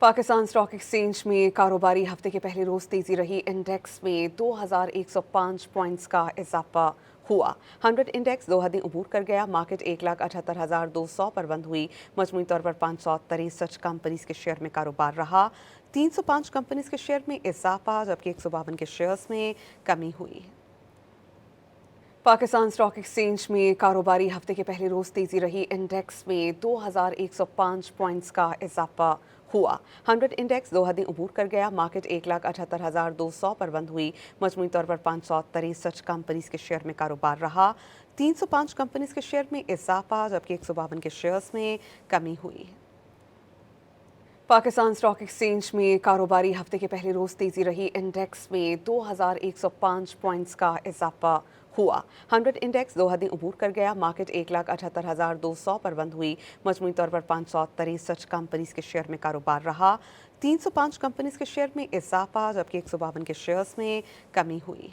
Pakistan stock exchange में कारोबारी हफ्ते के पहले रोज तेजी रही। इंडेक्स में 2105 पॉइंट्स का इजाफा हुआ। 100 इंडेक्स 2 हदें अबूर कर गया। मार्केट 1,78,200 पर बंद हुई। मजमूई तौर पर 563 कंपनीज के शेयर में कारोबार रहा। 305 कंपनीज के शेयर में इजाफा जबकि 152 के शेयर्स में कमी हुई। पाकिस्तान स्टॉक एक्सचेंज में कारोबारी हफ्ते के पहले रोज तेजी रही। इंडेक्स में 2105 पॉइंट्स का इजाफा हुआ। 100 इंडेक्स 2 हदें अबूर कर गया। मार्केट 1,78,200 पर बंद हुई। मजमूई तौर पर 563 कंपनीज के शेयर में कारोबार रहा। 305 कंपनीज के शेयर में इजाफा जबकि 152 के शेयर्स में कमी हुई। पाकिस्तान स्टॉक एक्सचेंज में कारोबारी हफ्ते के पहले रोज तेजी रही। इंडेक्स में 2105 पॉइंट्स का इजाफा हुआ। 100 इंडेक्स 2 हदें अबूर कर गया। मार्केट 1,78,200 पर बंद हुई। मजमूई तौर पर 563 कंपनीज के शेयर में कारोबार रहा। 305 कंपनीज के शेयर में इजाफा जबकि 152 के शेयर्स में कमी हुई।